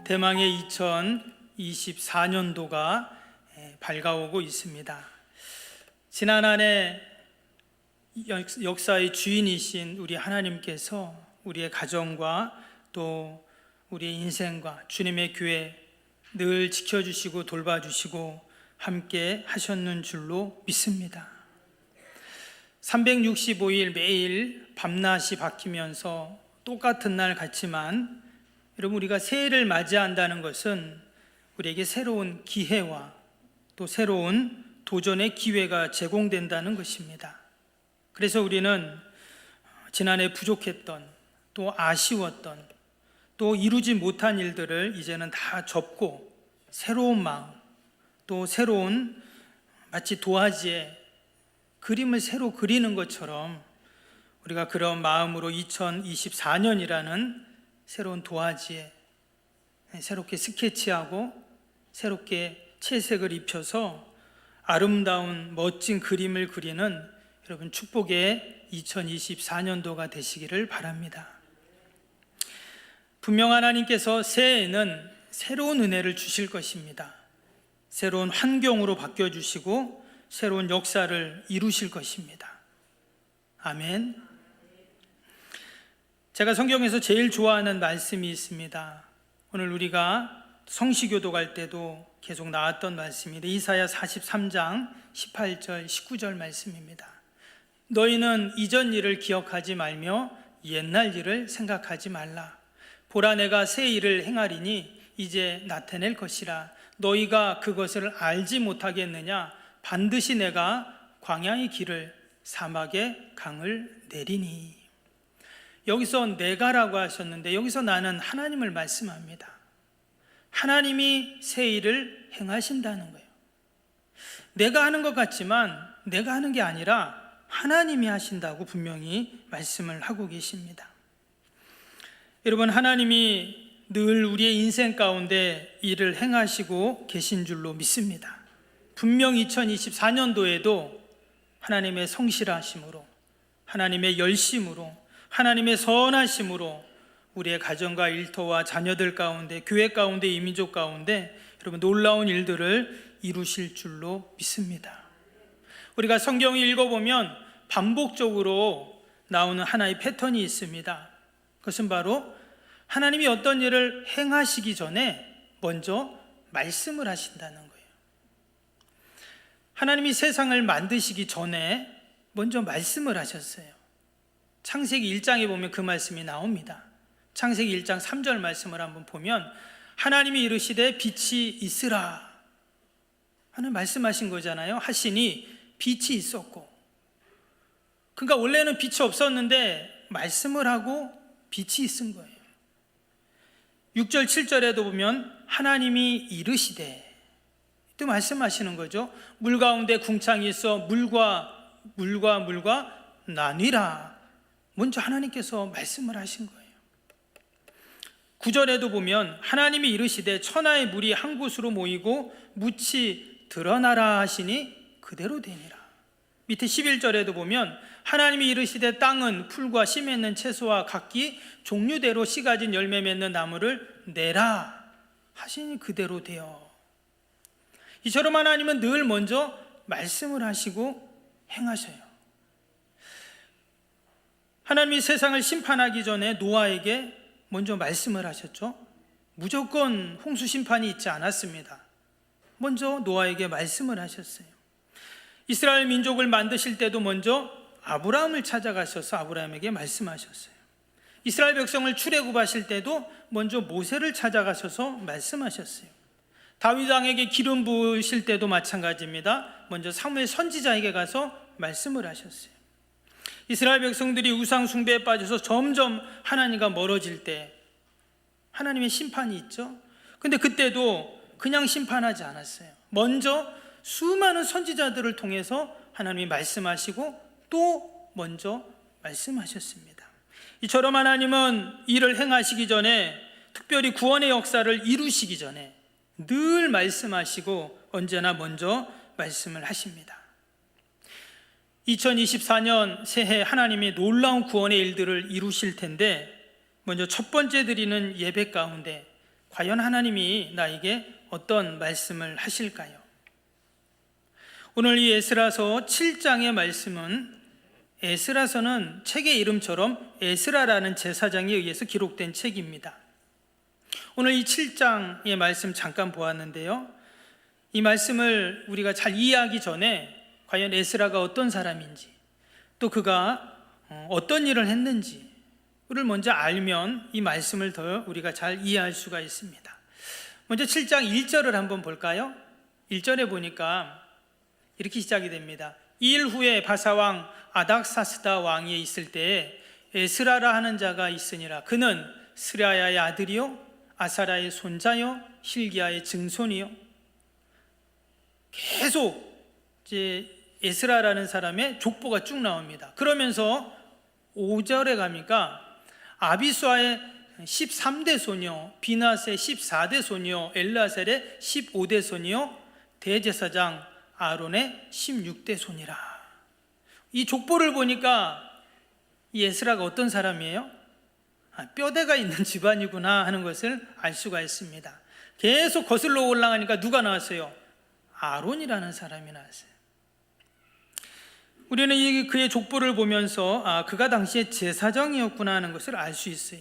대망의 2024년도가 밝아오고 있습니다. 지난 한 해 역사의 주인이신 우리 하나님께서 우리의 가정과 또 우리의 인생과 주님의 교회 늘 지켜주시고 돌봐주시고 함께 하셨는 줄로 믿습니다. 365일 매일 밤낮이 바뀌면서 똑같은 날 같지만 여러분, 우리가 새해를 맞이한다는 것은 우리에게 새로운 기회와 또 새로운 도전의 기회가 제공된다는 것입니다. 그래서 우리는 지난해 부족했던 또 아쉬웠던 또 이루지 못한 일들을 이제는 다 접고 새로운 마음 또 새로운 마치 도화지에 그림을 새로 그리는 것처럼 우리가 그런 마음으로 2024년이라는 새로운 도화지에 새롭게 스케치하고 새롭게 채색을 입혀서 아름다운 멋진 그림을 그리는 여러분 축복의 2024년도가 되시기를 바랍니다. 분명 하나님께서 새해에는 새로운 은혜를 주실 것입니다. 새로운 환경으로 바뀌어주시고 새로운 역사를 이루실 것입니다. 아멘. 제가 성경에서 제일 좋아하는 말씀이 있습니다. 오늘 우리가 성시교도 갈 때도 계속 나왔던 말씀입니다. 이사야 43장 18절 19절 말씀입니다. 너희는 이전 일을 기억하지 말며 옛날 일을 생각하지 말라. 보라, 내가 새 일을 행하리니 이제 나타낼 것이라. 너희가 그것을 알지 못하겠느냐? 반드시 내가 광야의 길을 사막의 강을 내리니. 여기서 내가라고 하셨는데 여기서 나는 하나님을 말씀합니다. 하나님이 새 일을 행하신다는 거예요. 내가 하는 것 같지만 내가 하는 게 아니라 하나님이 하신다고 분명히 말씀을 하고 계십니다. 여러분, 하나님이 늘 우리의 인생 가운데 일을 행하시고 계신 줄로 믿습니다. 분명 2024년도에도 하나님의 성실하심으로, 하나님의 열심으로, 하나님의 선하심으로 우리의 가정과 일터와 자녀들 가운데, 교회 가운데, 이민족 가운데 여러분 놀라운 일들을 이루실 줄로 믿습니다. 우리가 성경을 읽어보면 반복적으로 나오는 하나의 패턴이 있습니다. 그것은 바로 하나님이 어떤 일을 행하시기 전에 먼저 말씀을 하신다는 거예요. 하나님이 세상을 만드시기 전에 먼저 말씀을 하셨어요. 창세기 1장에 보면 그 말씀이 나옵니다. 창세기 1장 3절 말씀을 한번 보면 하나님이 이르시되 빛이 있으라 하는 말씀하신 거잖아요. 하시니 빛이 있었고, 그러니까 원래는 빛이 없었는데 말씀을 하고 빛이 있은 거예요. 6절 7절에도 보면 하나님이 이르시되 또 말씀하시는 거죠. 물 가운데 궁창이 있어 물과 나뉘라. 먼저 하나님께서 말씀을 하신 거예요. 9절에도 보면 하나님이 이르시되 천하의 물이 한 곳으로 모이고 묻이 드러나라 하시니 그대로 되니라. 밑에 11절에도 보면 하나님이 이르시되 땅은 풀과 씨 맺는 채소와 각기 종류대로 씨 가진 열매 맺는 나무를 내라 하시니 그대로 되어. 이처럼 하나님은 늘 먼저 말씀을 하시고 행하셔요. 하나님이 세상을 심판하기 전에 노아에게 먼저 말씀을 하셨죠. 무조건 홍수 심판이 있지 않았습니다. 먼저 노아에게 말씀을 하셨어요. 이스라엘 민족을 만드실 때도 먼저 아브라함을 찾아가셔서 아브라함에게 말씀하셨어요. 이스라엘 백성을 출애굽하실 때도 먼저 모세를 찾아가셔서 말씀하셨어요. 다윗 왕에게 기름 부으실 때도 마찬가지입니다. 먼저 사무엘 선지자에게 가서 말씀을 하셨어요. 이스라엘 백성들이 우상 숭배에 빠져서 점점 하나님과 멀어질 때 하나님의 심판이 있죠. 근데 그때도 그냥 심판하지 않았어요. 먼저 수많은 선지자들을 통해서 하나님이 말씀하시고 또 먼저 말씀하셨습니다. 이처럼 하나님은 일을 행하시기 전에, 특별히 구원의 역사를 이루시기 전에 늘 말씀하시고 언제나 먼저 말씀을 하십니다. 2024년 새해 하나님이 놀라운 구원의 일들을 이루실 텐데, 먼저 첫 번째 드리는 예배 가운데 과연 하나님이 나에게 어떤 말씀을 하실까요? 오늘 이 에스라서 7장의 말씀은, 에스라서는 책의 이름처럼 에스라라는 제사장에 의해서 기록된 책입니다. 오늘 이 7장의 말씀 잠깐 보았는데요, 이 말씀을 우리가 잘 이해하기 전에 과연 에스라가 어떤 사람인지, 또 그가 어떤 일을 했는지를 먼저 알면 이 말씀을 더 우리가 잘 이해할 수가 있습니다. 먼저 7장 1절을 한번 볼까요? 1절에 보니까 이렇게 시작이 됩니다. 이 일 후에 바사왕 아닥사스다 왕이 있을 때에 에스라라 하는 자가 있으니라. 그는 스라야의 아들이요 아사라의 손자요 hil기야의 증손이요. 계속 이제 에스라라는 사람의 족보가 쭉 나옵니다. 그러면서 5절에 가니까 아비수아의 13대 손이요 비낫의 14대 손이요 엘라셀의 15대 손이요 대제사장 아론의 16대 손이라. 이 족보를 보니까 이 에스라가 어떤 사람이에요? 뼈대가 있는 집안이구나 하는 것을 알 수가 있습니다. 계속 거슬러 올라가니까 누가 나왔어요? 아론이라는 사람이 나왔어요. 우리는 그의 족보를 보면서 그가 당시에 제사장이었구나 하는 것을 알 수 있어요.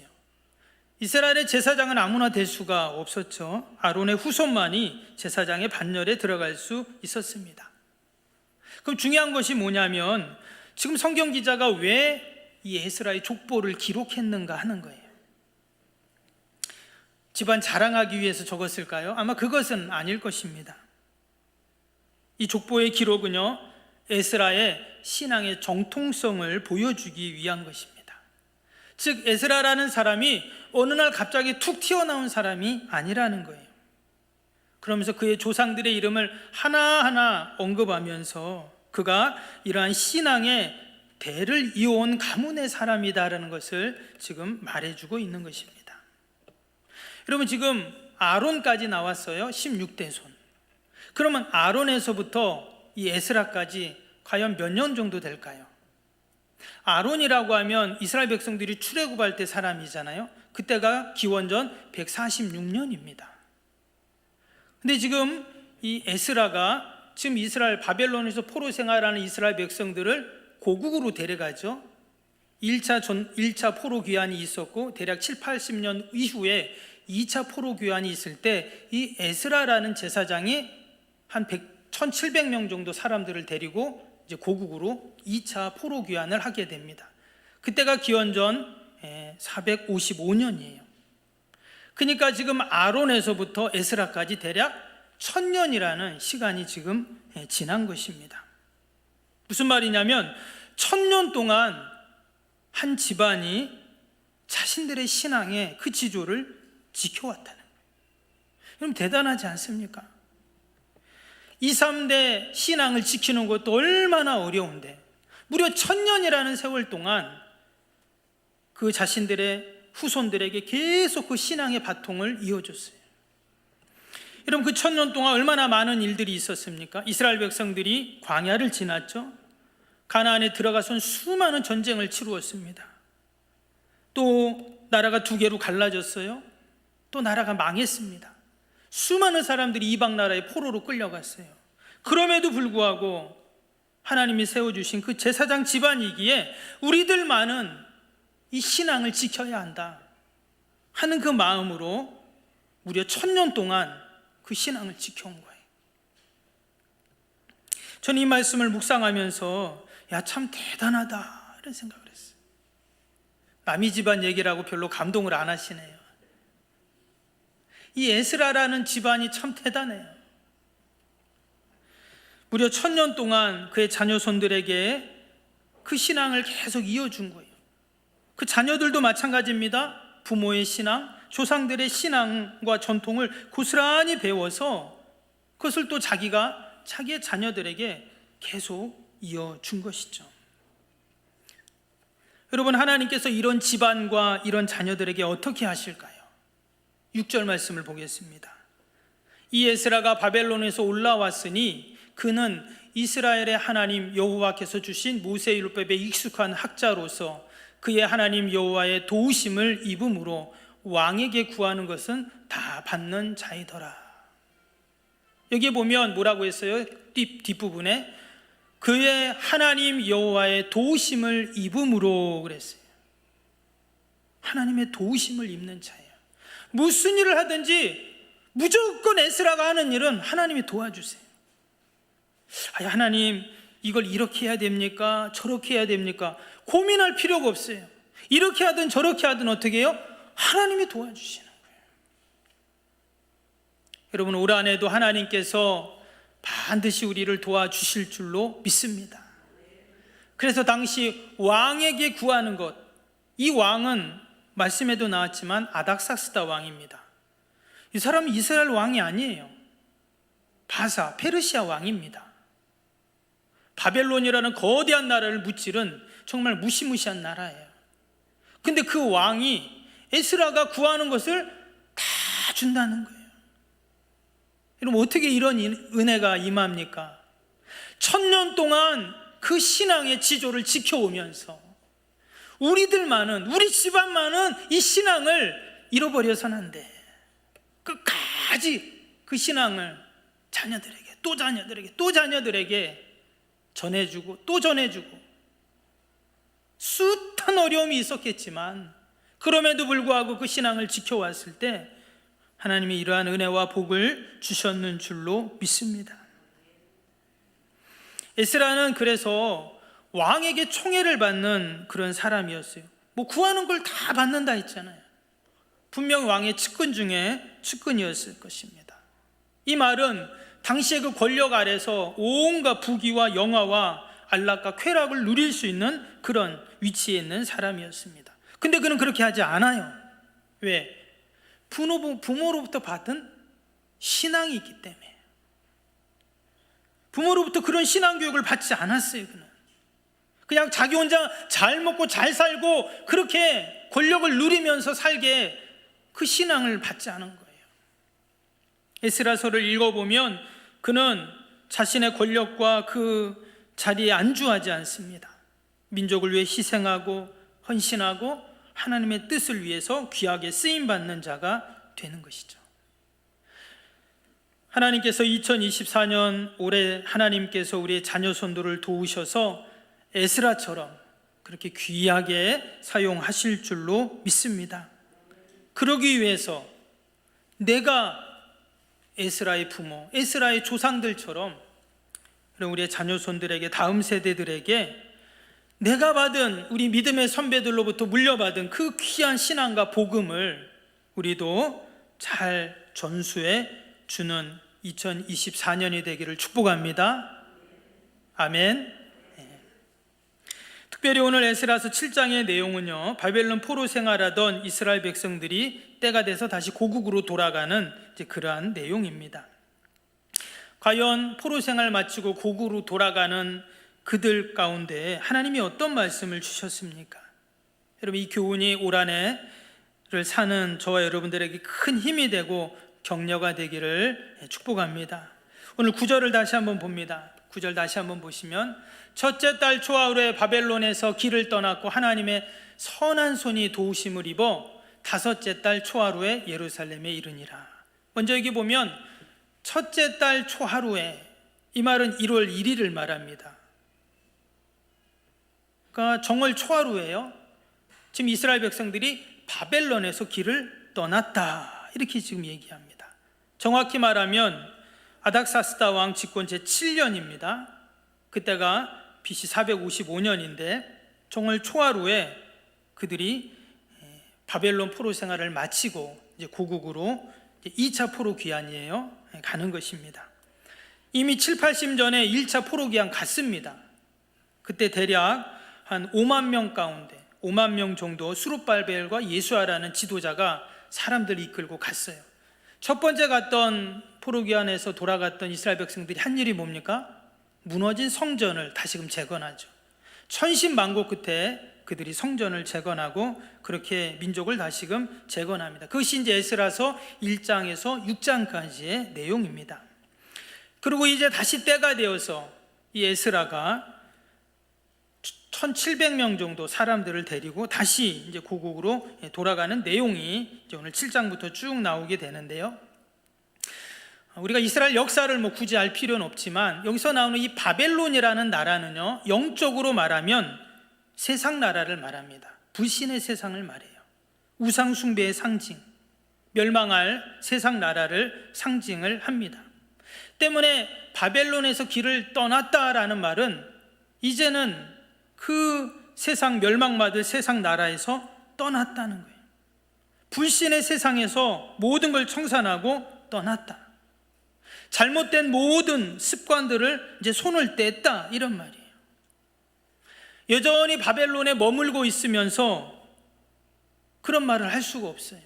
이스라엘의 제사장은 아무나 될 수가 없었죠. 아론의 후손만이 제사장의 반열에 들어갈 수 있었습니다. 그럼 중요한 것이 뭐냐면, 지금 성경 기자가 왜 이 에스라의 족보를 기록했는가 하는 거예요. 집안 자랑하기 위해서 적었을까요? 아마 그것은 아닐 것입니다. 이 족보의 기록은요, 에스라의 신앙의 정통성을 보여주기 위한 것입니다. 즉 에스라라는 사람이 어느 날 갑자기 툭 튀어나온 사람이 아니라는 거예요. 그러면서 그의 조상들의 이름을 하나하나 언급하면서 그가 이러한 신앙의 대를 이어온 가문의 사람이다라는 것을 지금 말해주고 있는 것입니다. 여러분, 지금 아론까지 나왔어요. 16대 손. 그러면 아론에서부터 이 에스라까지 과연 몇 년 정도 될까요? 아론이라고 하면 이스라엘 백성들이 출애굽할 때 사람이잖아요. 그때가 기원전 146년입니다. 근데 지금 이 에스라가 지금 이스라엘 바벨론에서 포로 생활하는 이스라엘 백성들을 고국으로 데려가죠. 1차 포로 귀환이 있었고 대략 7, 80년 이후에 2차 포로 귀환이 있을 때 이 에스라라는 제사장이 한 1700명 정도 사람들을 데리고 이제 고국으로 2차 포로 귀환을 하게 됩니다. 그때가 기원전 455년이에요. 그러니까 지금 아론에서부터 에스라까지 대략 1000년이라는 시간이 지금 지난 것입니다. 무슨 말이냐면 1000년 동안 한 집안이 자신들의 신앙의 그 지조를 지켜왔다는 거예요. 여러분, 대단하지 않습니까? 2, 3대 신앙을 지키는 것도 얼마나 어려운데 무려 1000년이라는 세월 동안 그 자신들의 후손들에게 계속 그 신앙의 바통을 이어줬어요. 여러분, 그 1000년 동안 얼마나 많은 일들이 있었습니까? 이스라엘 백성들이 광야를 지났죠. 가나안에 들어가선 수많은 전쟁을 치루었습니다. 또 나라가 두 개로 갈라졌어요. 또 나라가 망했습니다. 수많은 사람들이 이방 나라의 포로로 끌려갔어요. 그럼에도 불구하고 하나님이 세워주신 그 제사장 집안이기에 우리들만은 이 신앙을 지켜야 한다 하는 그 마음으로 무려 1000년 동안 그 신앙을 지켜온 거예요. 저는 이 말씀을 묵상하면서 참 대단하다 이런 생각을 했어요. 남이 집안 얘기라고 별로 감동을 안 하시네요. 이 에스라라는 집안이 참 대단해요. 무려 1000년 동안 그의 자녀손들에게 그 신앙을 계속 이어준 거예요. 그 자녀들도 마찬가지입니다. 부모의 신앙, 조상들의 신앙과 전통을 고스란히 배워서 그것을 또 자기가 자기의 자녀들에게 계속 이어준 것이죠. 여러분, 하나님께서 이런 집안과 이런 자녀들에게 어떻게 하실까요? 6절 말씀을 보겠습니다. 이 에스라가 바벨론에서 올라왔으니 그는 이스라엘의 하나님 여호와께서 주신 모세율법에 익숙한 학자로서 그의 하나님 여호와의 도우심을 입음으로 왕에게 구하는 것은 다 받는 자이더라. 여기에 보면 뭐라고 했어요? 뒷부분에 그의 하나님 여호와의 도우심을 입음으로 그랬어요. 하나님의 도우심을 입는 자예요. 무슨 일을 하든지 무조건 에스라가 하는 일은 하나님이 도와주세요. 하나님, 이걸 이렇게 해야 됩니까? 저렇게 해야 됩니까? 고민할 필요가 없어요. 이렇게 하든 저렇게 하든 어떻게 해요? 하나님이 도와주시는 거예요. 여러분, 올 한해도 하나님께서 반드시 우리를 도와주실 줄로 믿습니다. 그래서 당시 왕에게 구하는 것, 이 왕은 말씀에도 나왔지만 아닥사스다 왕입니다. 이 사람은 이스라엘 왕이 아니에요. 바사, 페르시아 왕입니다. 바벨론이라는 거대한 나라를 무찌른 정말 무시무시한 나라예요. 근데 그 왕이 에스라가 구하는 것을 다 준다는 거예요. 여러분, 어떻게 이런 은혜가 임합니까? 1000년 동안 그 신앙의 지조를 지켜오면서 우리 집안만은 이 신앙을 잃어버려서는 안 돼. 끝까지 그 신앙을 자녀들에게, 또 자녀들에게, 또 자녀들에게 전해주고 또 전해주고, 숱한 어려움이 있었겠지만 그럼에도 불구하고 그 신앙을 지켜왔을 때 하나님이 이러한 은혜와 복을 주셨는 줄로 믿습니다. 에스라는 그래서 왕에게 총애를 받는 그런 사람이었어요. 뭐 구하는 걸 다 받는다 했잖아요. 분명 왕의 측근 중에 측근이었을 것입니다. 이 말은 당시의 그 권력 아래서 온갖 부귀와 영화와 안락과 쾌락을 누릴 수 있는 그런 위치에 있는 사람이었습니다. 근데 그는 그렇게 하지 않아요. 왜? 부모로부터 받은 신앙이 있기 때문에. 부모로부터 그런 신앙 교육을 받지 않았어요. 그냥 자기 혼자 잘 먹고 잘 살고 그렇게 권력을 누리면서 살게 그 신앙을 받지 않은 거예요. 에스라서를 읽어보면 그는 자신의 권력과 그 자리에 안주하지 않습니다. 민족을 위해 희생하고 헌신하고 하나님의 뜻을 위해서 귀하게 쓰임받는 자가 되는 것이죠. 하나님께서 2024년 올해 하나님께서 우리의 자녀 손도를 도우셔서 에스라처럼 그렇게 귀하게 사용하실 줄로 믿습니다. 그러기 위해서 내가 에스라의 부모, 에스라의 조상들처럼 우리의 자녀 손들에게, 다음 세대들에게 내가 받은, 우리 믿음의 선배들로부터 물려받은 그 귀한 신앙과 복음을 우리도 잘 전수해 주는 2024년이 되기를 축복합니다. 아멘. 특별히 오늘 에스라서 7장의 내용은요, 바벨론 포로 생활하던 이스라엘 백성들이 때가 돼서 다시 고국으로 돌아가는 그러한 내용입니다. 과연 포로 생활 마치고 고국으로 돌아가는 그들 가운데 하나님이 어떤 말씀을 주셨습니까? 여러분, 이 교훈이 올 한해를 사는 저와 여러분들에게 큰 힘이 되고 격려가 되기를 축복합니다. 오늘 9절을 다시 한번 봅니다. 9절 다시 한번 보시면, 첫째 달 초하루에 바벨론에서 길을 떠났고 하나님의 선한 손이 도우심을 입어 다섯째 달 초하루에 예루살렘에 이르니라. 먼저 여기 보면 첫째 달 초하루에, 이 말은 1월 1일을 말합니다. 그러니까 정월 초하루예요. 지금 이스라엘 백성들이 바벨론에서 길을 떠났다, 이렇게 지금 얘기합니다. 정확히 말하면 아닥사스다 왕 집권 제7년입니다. 그때가 BC 455년인데 정월 초하루에 그들이 바벨론 포로 생활을 마치고 이제 고국으로 2차 포로 귀환이에요. 가는 것입니다. 이미 7, 80 전에 1차 포로 귀환 갔습니다. 그때 대략 한 5만 명 가운데 5만 명 정도 수룹발벨과 예수아라는 지도자가 사람들을 이끌고 갔어요. 첫 번째 갔던 포로 귀환에서 돌아갔던 이스라엘 백성들이 한 일이 뭡니까? 무너진 성전을 다시금 재건하죠. 천신만고 끝에 그들이 성전을 재건하고 그렇게 민족을 다시금 재건합니다. 그것이 이제 에스라서 1장에서 6장까지의 내용입니다. 그리고 이제 다시 때가 되어서 이 에스라가 1700명 정도 사람들을 데리고 다시 이제 고국으로 돌아가는 내용이 이제 오늘 7장부터 쭉 나오게 되는데요. 우리가 이스라엘 역사를 굳이 알 필요는 없지만 여기서 나오는 이 바벨론이라는 나라는요, 영적으로 말하면 세상 나라를 말합니다. 불신의 세상을 말해요. 우상 숭배의 상징, 멸망할 세상 나라를 상징을 합니다. 때문에 바벨론에서 길을 떠났다라는 말은 이제는 그 세상 멸망받을 세상 나라에서 떠났다는 거예요. 불신의 세상에서 모든 걸 청산하고 떠났다. 잘못된 모든 습관들을 이제 손을 뗐다, 이런 말이에요. 여전히 바벨론에 머물고 있으면서 그런 말을 할 수가 없어요.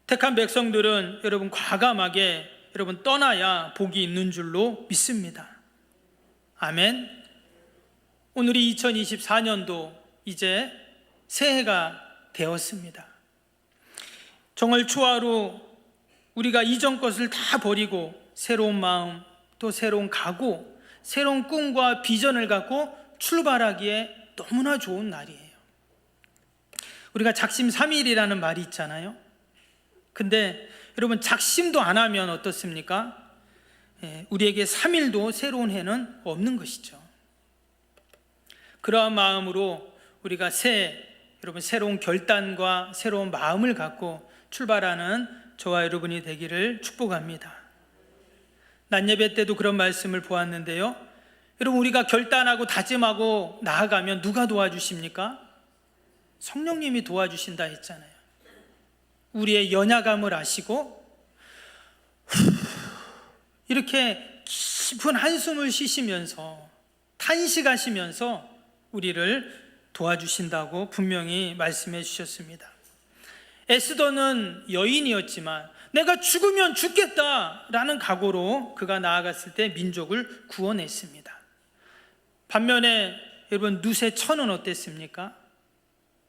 택한 백성들은 여러분 과감하게 여러분 떠나야 복이 있는 줄로 믿습니다. 아멘. 오늘이 2024년도 이제 새해가 되었습니다. 정월 초하루 우리가 이전 것을 다 버리고 새로운 마음, 또 새로운 각오, 새로운 꿈과 비전을 갖고 출발하기에 너무나 좋은 날이에요. 우리가 작심삼일이라는 말이 있잖아요. 근데 여러분 작심도 안 하면 어떻습니까? 우리에게 3일도 새로운 해는 없는 것이죠. 그러한 마음으로 우리가 여러분 새로운 결단과 새로운 마음을 갖고 출발하는 저와 여러분이 되기를 축복합니다. 낮 예배 때도 그런 말씀을 보았는데요. 여러분 우리가 결단하고 다짐하고 나아가면 누가 도와주십니까? 성령님이 도와주신다 했잖아요. 우리의 연약함을 아시고 이렇게 깊은 한숨을 쉬시면서 탄식하시면서 우리를 도와주신다고 분명히 말씀해 주셨습니다. 에스더는 여인이었지만 내가 죽으면 죽겠다라는 각오로 그가 나아갔을 때 민족을 구원했습니다. 반면에 여러분 누세천은 어땠습니까?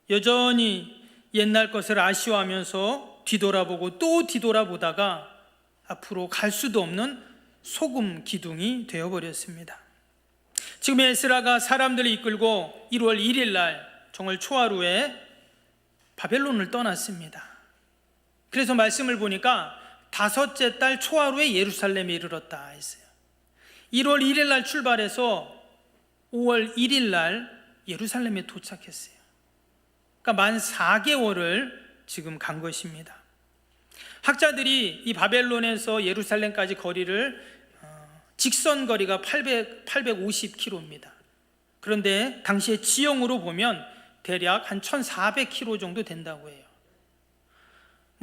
여전히 옛날 것을 아쉬워하면서 뒤돌아보고 또 뒤돌아보다가 앞으로 갈 수도 없는 소금 기둥이 되어버렸습니다. 지금 에스라가 사람들을 이끌고 1월 1일 날 정월 초하루에 바벨론을 떠났습니다. 그래서 말씀을 보니까 5째 달 초하루에 예루살렘에 이르렀다 했어요. 1월 1일 날 출발해서 5월 1일 날 예루살렘에 도착했어요. 그러니까 만 4개월을 지금 간 것입니다. 학자들이 이 바벨론에서 예루살렘까지 거리를 직선 거리가 850km입니다. 그런데 당시의 지형으로 보면 대략 한 1400km 정도 된다고 해요.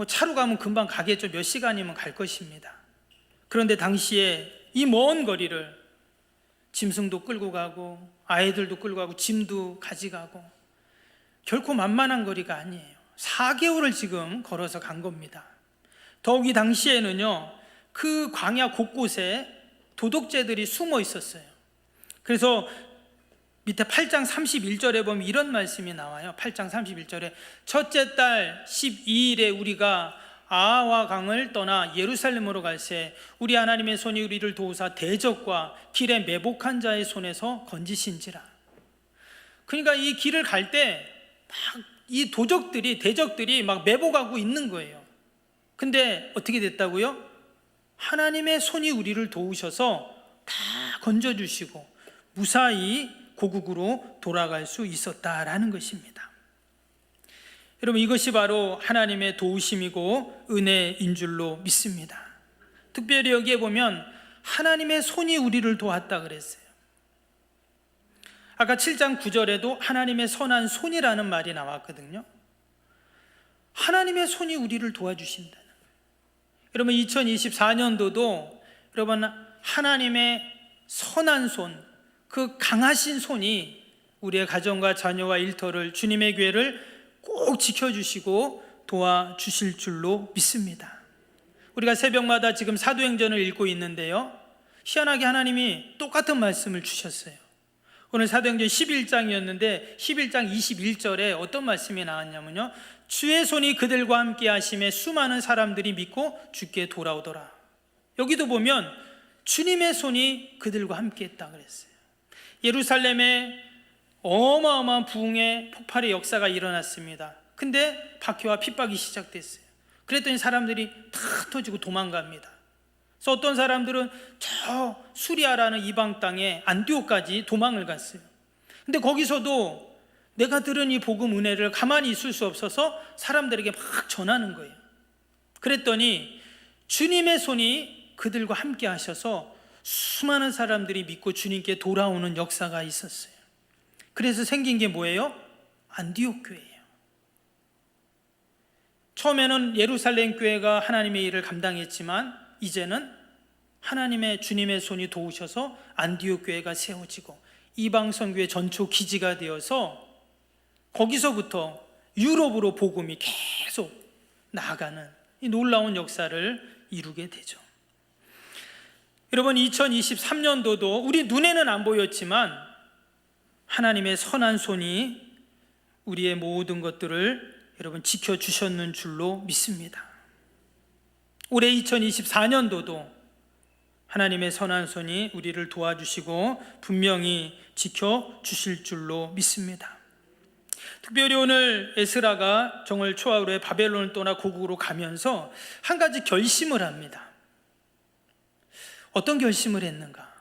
차로 가면 금방 가겠죠. 몇 시간이면 갈 것입니다. 그런데 당시에 이 먼 거리를 짐승도 끌고 가고 아이들도 끌고 가고 짐도 가져가고 결코 만만한 거리가 아니에요. 4개월을 지금 걸어서 간 겁니다. 더욱이 당시에는요, 그 광야 곳곳에 도둑죄들이 숨어 있었어요. 그래서 밑에 8장 31절에 보면 이런 말씀이 나와요. 8장 31절에 첫째 달 12일에 우리가 아하와 강을 떠나 예루살렘으로 갈새 우리 하나님의 손이 우리를 도우사 대적과 길에 매복한 자의 손에서 건지신지라. 그러니까 이 길을 갈 때 막 이 대적들이 막 매복하고 있는 거예요. 근데 어떻게 됐다고요? 하나님의 손이 우리를 도우셔서 다 건져주시고 무사히 고국으로 돌아갈 수 있었다라는 것입니다. 여러분 이것이 바로 하나님의 도우심이고 은혜인 줄로 믿습니다. 특별히 여기에 보면 하나님의 손이 우리를 도왔다 그랬어요. 아까 7장 9절에도 하나님의 선한 손이라는 말이 나왔거든요. 하나님의 손이 우리를 도와주신다는 거예요. 여러분 2024년도도 여러분 하나님의 선한 손, 그 강하신 손이 우리의 가정과 자녀와 일터를 주님의 교회를 꼭 지켜주시고 도와주실 줄로 믿습니다. 우리가 새벽마다 지금 사도행전을 읽고 있는데요, 희한하게 하나님이 똑같은 말씀을 주셨어요. 오늘 사도행전 11장이었는데 11장 21절에 어떤 말씀이 나왔냐면요, 주의 손이 그들과 함께 하심에 수많은 사람들이 믿고 주께 돌아오더라. 여기도 보면 주님의 손이 그들과 함께 했다 그랬어요. 예루살렘에 어마어마한 부흥의 폭발의 역사가 일어났습니다. 근데 박해와 핍박이 시작됐어요. 그랬더니 사람들이 다 터지고 도망갑니다. 그래서 어떤 사람들은 저 수리아라는 이방 땅에 안디옥까지 도망을 갔어요. 근데 거기서도 내가 들은 이 복음 은혜를 가만히 있을 수 없어서 사람들에게 막 전하는 거예요. 그랬더니 주님의 손이 그들과 함께 하셔서 수많은 사람들이 믿고 주님께 돌아오는 역사가 있었어요. 그래서 생긴 게 뭐예요? 안디옥 교회예요. 처음에는 예루살렘 교회가 하나님의 일을 감당했지만 이제는 하나님의 주님의 손이 도우셔서 안디옥 교회가 세워지고 이방 선교의 전초 기지가 되어서 거기서부터 유럽으로 복음이 계속 나아가는 이 놀라운 역사를 이루게 되죠. 여러분, 2023년도도 우리 눈에는 안 보였지만 하나님의 선한 손이 우리의 모든 것들을 여러분 지켜주셨는 줄로 믿습니다. 올해 2024년도도 하나님의 선한 손이 우리를 도와주시고 분명히 지켜주실 줄로 믿습니다. 특별히 오늘 에스라가 정월 초하루에 바벨론을 떠나 고국으로 가면서 한 가지 결심을 합니다. 어떤 결심을 했는가?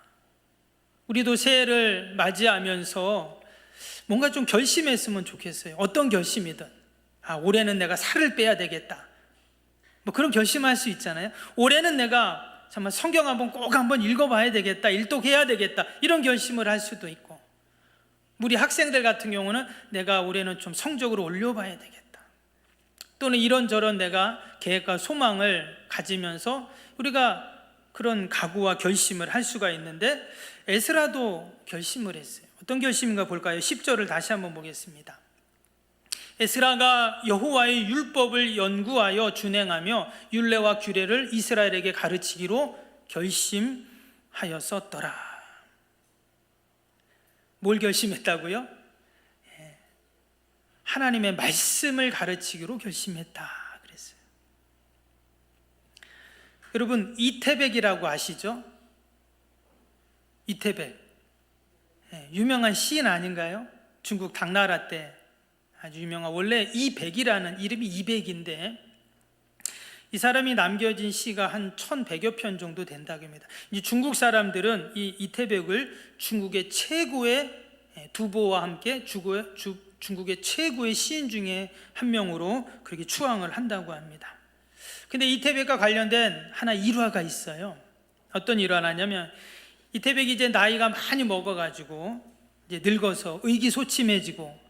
우리도 새해를 맞이하면서 뭔가 좀 결심했으면 좋겠어요. 어떤 결심이든. 올해는 내가 살을 빼야 되겠다. 뭐 그런 결심할 수 있잖아요. 올해는 내가 정말 성경 꼭 한번 읽어봐야 되겠다. 일독해야 되겠다. 이런 결심을 할 수도 있고, 우리 학생들 같은 경우는 내가 올해는 좀 성적으로 올려봐야 되겠다. 또는 이런저런 내가 계획과 소망을 가지면서 우리가 그런 각오와 결심을 할 수가 있는데 에스라도 결심을 했어요. 어떤 결심인가 볼까요? 10절을 다시 한번 보겠습니다. 에스라가 여호와의 율법을 연구하여 준행하며 율례와 규례를 이스라엘에게 가르치기로 결심하였었더라. 뭘 결심했다고요? 하나님의 말씀을 가르치기로 결심했다 그랬어요. 여러분, 이태백이라고 아시죠? 이태백, 유명한 시인 아닌가요? 중국 당나라 때 아주 유명한, 원래 이백이라는 이름이 이백인데 이 사람이 남겨진 시가 한 1100여 편 정도 된다고 합니다. 중국 사람들은 이 이태백을 중국의 최고의 두보와 함께 중국의 최고의 시인 중에 한 명으로 그렇게 추앙을 한다고 합니다. 근데 이태백과 관련된 하나 일화가 있어요. 어떤 일화냐면 이태백이 이제 나이가 많이 먹어가지고 이제 늙어서 의기소침해지고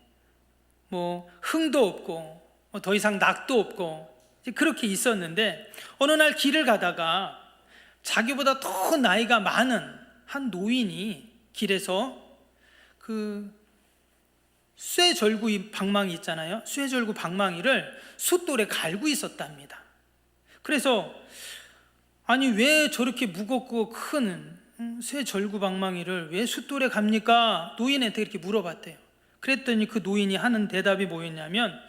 뭐 흥도 없고 더 이상 낙도 없고 그렇게 있었는데 어느 날 길을 가다가 자기보다 더 나이가 많은 한 노인이 길에서 그 쇠절구 방망이 있잖아요. 쇠절구 방망이를 숫돌에 갈고 있었답니다. 그래서 아니 왜 저렇게 무겁고 큰 쇠절구 방망이를 왜 숫돌에 갑니까? 노인한테 이렇게 물어봤대요. 그랬더니 그 노인이 하는 대답이 뭐였냐면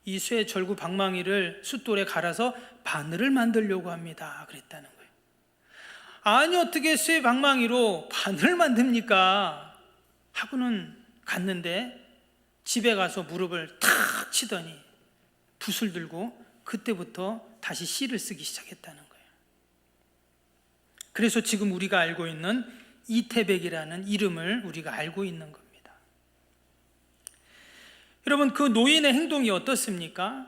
이 쇠절구 방망이를 숫돌에 갈아서 바늘을 만들려고 합니다 그랬다는 거예요. 아니 어떻게 쇠 방망이로 바늘을 만듭니까? 하고는 갔는데 집에 가서 무릎을 탁 치더니 붓을 들고 그때부터 다시 시를 쓰기 시작했다는 거예요. 그래서 지금 우리가 알고 있는 이태백이라는 이름을 우리가 알고 있는 겁니다. 여러분, 그 노인의 행동이 어떻습니까?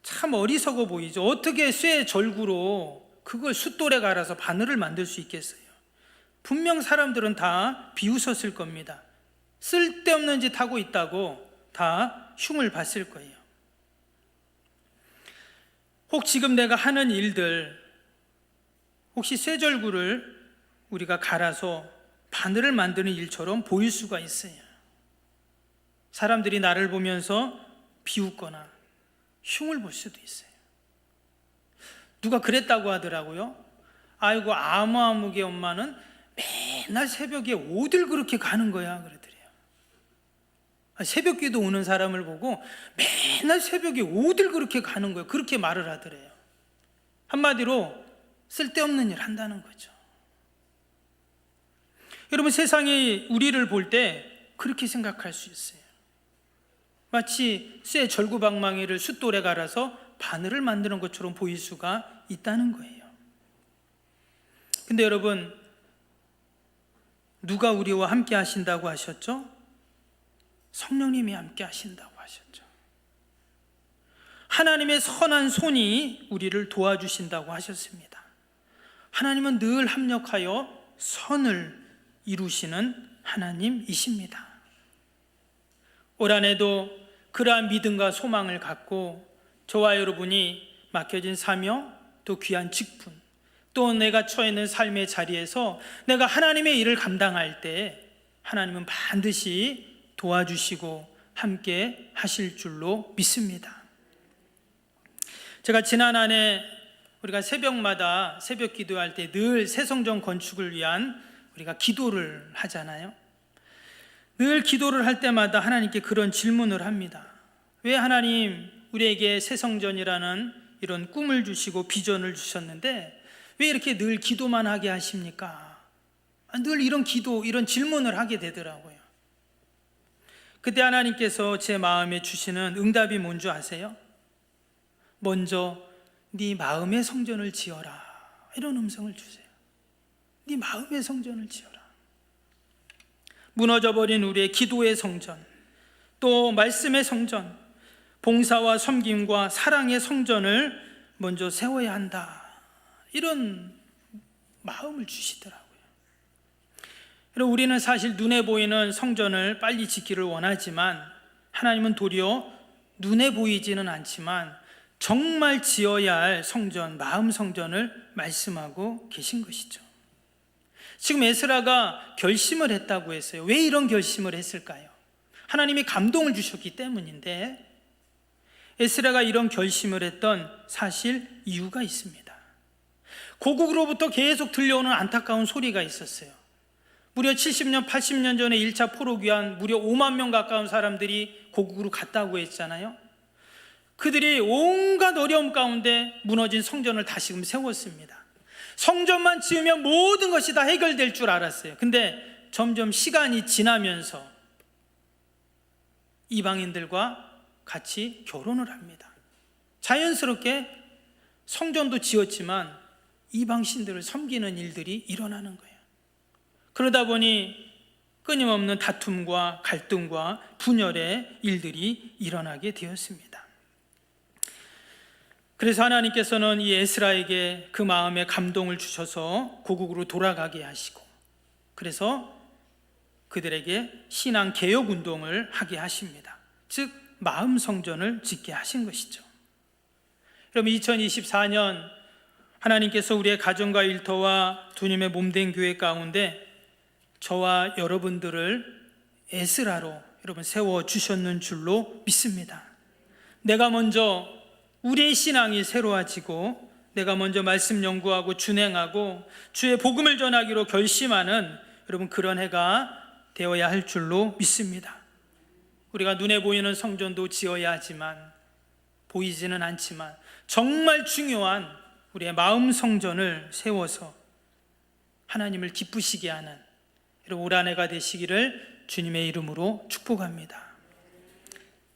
참 어리석어 보이죠. 어떻게 쇠 절구로 그걸 숫돌에 갈아서 바늘을 만들 수 있겠어요? 분명 사람들은 다 비웃었을 겁니다. 쓸데없는 짓 하고 있다고 다 흉을 봤을 거예요. 혹 지금 내가 하는 일들, 혹시 쇠절구를 우리가 갈아서 바늘을 만드는 일처럼 보일 수가 있어요. 사람들이 나를 보면서 비웃거나 흉을 볼 수도 있어요. 누가 그랬다고 하더라고요. 아이고 아무아무개 엄마는 맨날 새벽에 어딜 그렇게 가는 거야 그러더래요. 새벽기도 오는 사람을 보고 맨날 새벽에 어딜 그렇게 가는 거야 그렇게 말을 하더래요. 한마디로 쓸데없는 일 한다는 거죠. 여러분, 세상이 우리를 볼 때 그렇게 생각할 수 있어요. 마치 쇠 절구방망이를 숫돌에 갈아서 바늘을 만드는 것처럼 보일 수가 있다는 거예요. 근데 여러분, 누가 우리와 함께 하신다고 하셨죠? 성령님이 함께 하신다고 하셨죠. 하나님의 선한 손이 우리를 도와주신다고 하셨습니다. 하나님은 늘 합력하여 선을 이루시는 하나님이십니다. 올 한해도 그러한 믿음과 소망을 갖고 저와 여러분이 맡겨진 사명, 또 귀한 직분, 또 내가 처해 있는 삶의 자리에서 내가 하나님의 일을 감당할 때 하나님은 반드시 도와주시고 함께 하실 줄로 믿습니다. 제가 지난 한 해 우리가 새벽마다 새벽 기도할 때 늘 새성전 건축을 위한 우리가 기도를 하잖아요. 늘 기도를 할 때마다 하나님께 그런 질문을 합니다. 왜 하나님 우리에게 새성전이라는 이런 꿈을 주시고 비전을 주셨는데 왜 이렇게 늘 기도만 하게 하십니까? 늘 이런 기도, 이런 질문을 하게 되더라고요. 그때 하나님께서 제 마음에 주시는 응답이 뭔지 아세요? 먼저 네 마음의 성전을 지어라, 이런 음성을 주세요. 네 마음의 성전을 지어라. 무너져버린 우리의 기도의 성전, 또 말씀의 성전, 봉사와 섬김과 사랑의 성전을 먼저 세워야 한다, 이런 마음을 주시더라고요. 그리고 우리는 사실 눈에 보이는 성전을 빨리 짓기를 원하지만 하나님은 도리어 눈에 보이지는 않지만 정말 지어야 할 성전, 마음 성전을 말씀하고 계신 것이죠. 지금 에스라가 결심을 했다고 했어요. 왜 이런 결심을 했을까요? 하나님이 감동을 주셨기 때문인데, 에스라가 이런 결심을 했던 사실 이유가 있습니다. 고국으로부터 계속 들려오는 안타까운 소리가 있었어요. 무려 70년, 80년 전에 1차 포로 귀환 무려 5만 명 가까운 사람들이 고국으로 갔다고 했잖아요. 그들이 온갖 어려움 가운데 무너진 성전을 다시금 세웠습니다. 성전만 지으면 모든 것이 다 해결될 줄 알았어요. 근데 점점 시간이 지나면서 이방인들과 같이 결혼을 합니다. 자연스럽게 성전도 지었지만 이방신들을 섬기는 일들이 일어나는 거예요. 그러다 보니 끊임없는 다툼과 갈등과 분열의 일들이 일어나게 되었습니다. 그래서 하나님께서는 이 에스라에게 그 마음에 감동을 주셔서 고국으로 돌아가게 하시고, 그래서 그들에게 신앙 개혁 운동을 하게 하십니다. 즉 마음 성전을 짓게 하신 것이죠. 여러분, 2024년 하나님께서 우리의 가정과 일터와 주님의 몸된 교회 가운데 저와 여러분들을 에스라로 여러분 세워주셨는 줄로 믿습니다. 내가 먼저 우리의 신앙이 새로워지고 내가 먼저 말씀 연구하고 준행하고 주의 복음을 전하기로 결심하는 여러분 그런 해가 되어야 할 줄로 믿습니다. 우리가 눈에 보이는 성전도 지어야 하지만, 보이지는 않지만 정말 중요한 우리의 마음 성전을 세워서 하나님을 기쁘시게 하는 올 한 해가 되시기를 주님의 이름으로 축복합니다.